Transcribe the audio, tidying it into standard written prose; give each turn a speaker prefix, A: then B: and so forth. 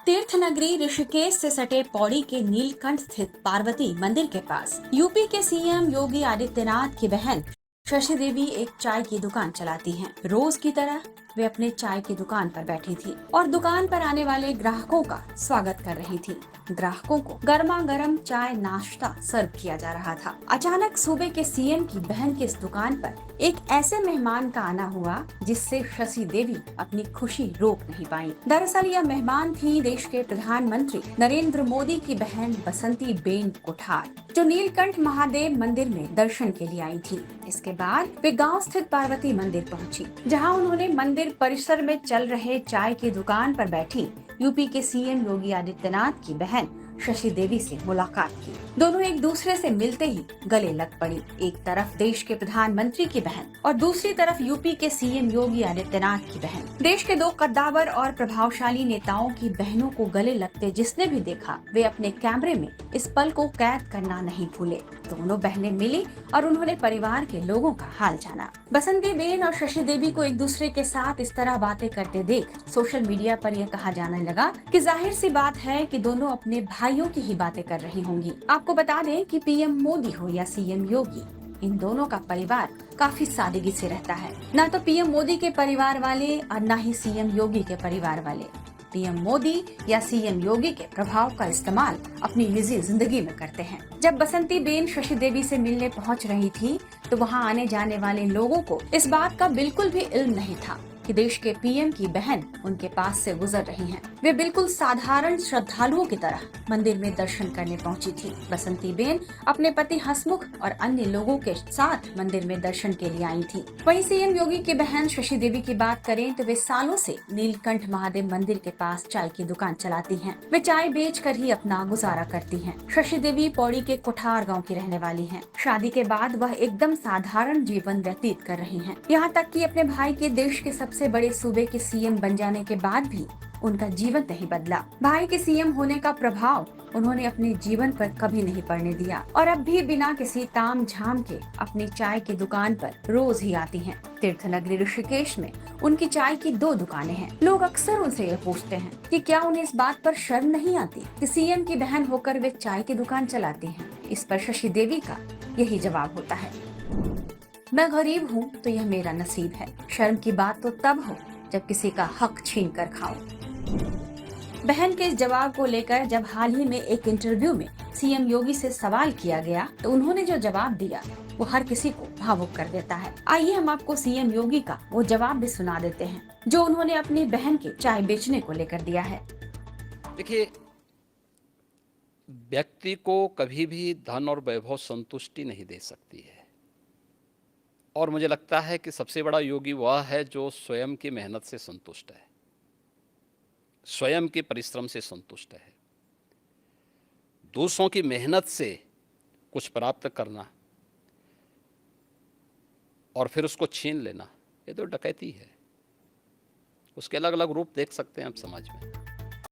A: तीर्थ नगरी ऋषिकेश से सटे पौड़ी के नीलकंठ स्थित पार्वती मंदिर के पास यूपी के सीएम योगी आदित्यनाथ की बहन शशि देवी एक चाय की दुकान चलाती हैं। रोज की तरह वे अपने चाय की दुकान पर बैठी थी और दुकान पर आने वाले ग्राहकों का स्वागत कर रही थी। ग्राहकों को गर्मा गर्म चाय नाश्ता सर्व किया जा रहा था। अचानक सूबे के सीएम की बहन की इस दुकान पर एक ऐसे मेहमान का आना हुआ जिससे शशि देवी अपनी खुशी रोक नहीं पाई। दरअसल यह मेहमान थी देश के प्रधानमंत्री नरेंद्र मोदी की बहन बसंती बेन कोठार, जो नीलकंठ महादेव मंदिर में दर्शन के लिए आई थी। इसके बाद वे गांव स्थित पार्वती मंदिर पहुंची, जहां उन्होंने मंदिर परिसर में चल रहे चाय की दुकान पर बैठी यूपी के सीएम योगी आदित्यनाथ की बहन शशि देवी से मुलाकात की। दोनों एक दूसरे से मिलते ही गले लग पड़ी। एक तरफ देश के प्रधानमंत्री की बहन और दूसरी तरफ यूपी के सीएम योगी आदित्यनाथ की बहन। देश के दो कद्दावर और प्रभावशाली नेताओं की बहनों को गले लगते जिसने भी देखा, वे अपने कैमरे में इस पल को कैद करना नहीं भूले। दोनों बहनें मिली और उन्होंने परिवार के लोगों का हाल जाना। बसंती बेन और शशि देवी को एक दूसरे के साथ इस तरह बातें करते देख सोशल मीडिया पर यह कहा जाने लगा कि जाहिर सी बात है कि दोनों अपने भाइयों की ही बातें कर रही होंगी। आपको बता दें कि पीएम मोदी हो या सीएम योगी, इन दोनों का परिवार काफी सादगी से रहता है। न तो पीएम मोदी के परिवार वाले और न ही सीएम योगी के परिवार वाले पीएम मोदी या सीएम योगी के प्रभाव का इस्तेमाल अपनी निजी जिंदगी में करते हैं। जब बसंती बेन शशि देवी से मिलने पहुंच रही थी तो वहां आने जाने वाले लोगों को इस बात का बिल्कुल भी इल्म नहीं था कि देश के पीएम की बहन उनके पास से गुजर रही हैं। वे बिल्कुल साधारण श्रद्धालुओं की तरह मंदिर में दर्शन करने पहुंची थी। बसंती बेन अपने पति हसमुख और अन्य लोगों के साथ मंदिर में दर्शन के लिए आई थी। वहीं सीएम योगी की बहन शशि देवी की बात करें तो वे सालों से नीलकंठ महादेव मंदिर के पास चाय की दुकान चलाती हैं। वे चाय बेचकर ही अपना गुजारा करती हैं। शशि देवी पौड़ी के कोठार गाँव की रहने वाली है। शादी के बाद वह एकदम साधारण जीवन व्यतीत कर रही है। यहाँ तक कि अपने भाई के देश के सबसे बड़े सूबे के सीएम बन जाने के बाद भी उनका जीवन नहीं बदला। भाई के सीएम होने का प्रभाव उन्होंने अपने जीवन पर कभी नहीं पड़ने दिया और अब भी बिना किसी ताम झाम के अपनी चाय की दुकान पर रोज ही आती हैं। तीर्थ नगरी ऋषिकेश में उनकी चाय की 2 दुकानें हैं। लोग अक्सर उनसे ये पूछते हैं कि क्या उन्हें इस बात पर शर्म नहीं आती कि सीएम की बहन होकर वे चाय की दुकान चलाती हैं। इस पर शशि देवी का यही जवाब होता है, मैं गरीब हूँ तो यह मेरा नसीब है। शर्म की बात तो तब हो जब किसी का हक छीन कर खाओ। बहन के इस जवाब को लेकर जब हाल ही में एक इंटरव्यू में सीएम योगी से सवाल किया गया तो उन्होंने जो जवाब दिया वो हर किसी को भावुक कर देता है। आइए हम आपको सीएम योगी का वो जवाब भी सुना देते हैं जो उन्होंने अपनी बहन के चाय बेचने को लेकर दिया है।
B: देखिए, व्यक्ति को कभी भी धन और वैभव संतुष्टि नहीं दे सकती है और मुझे लगता है कि सबसे बड़ा योगी वह है जो स्वयं की मेहनत से संतुष्ट है, स्वयं के परिश्रम से संतुष्ट है। दूसरों की मेहनत से कुछ प्राप्त करना और फिर उसको छीन लेना, ये तो डकैती है। उसके अलग अलग रूप देख सकते हैं आप समाज में।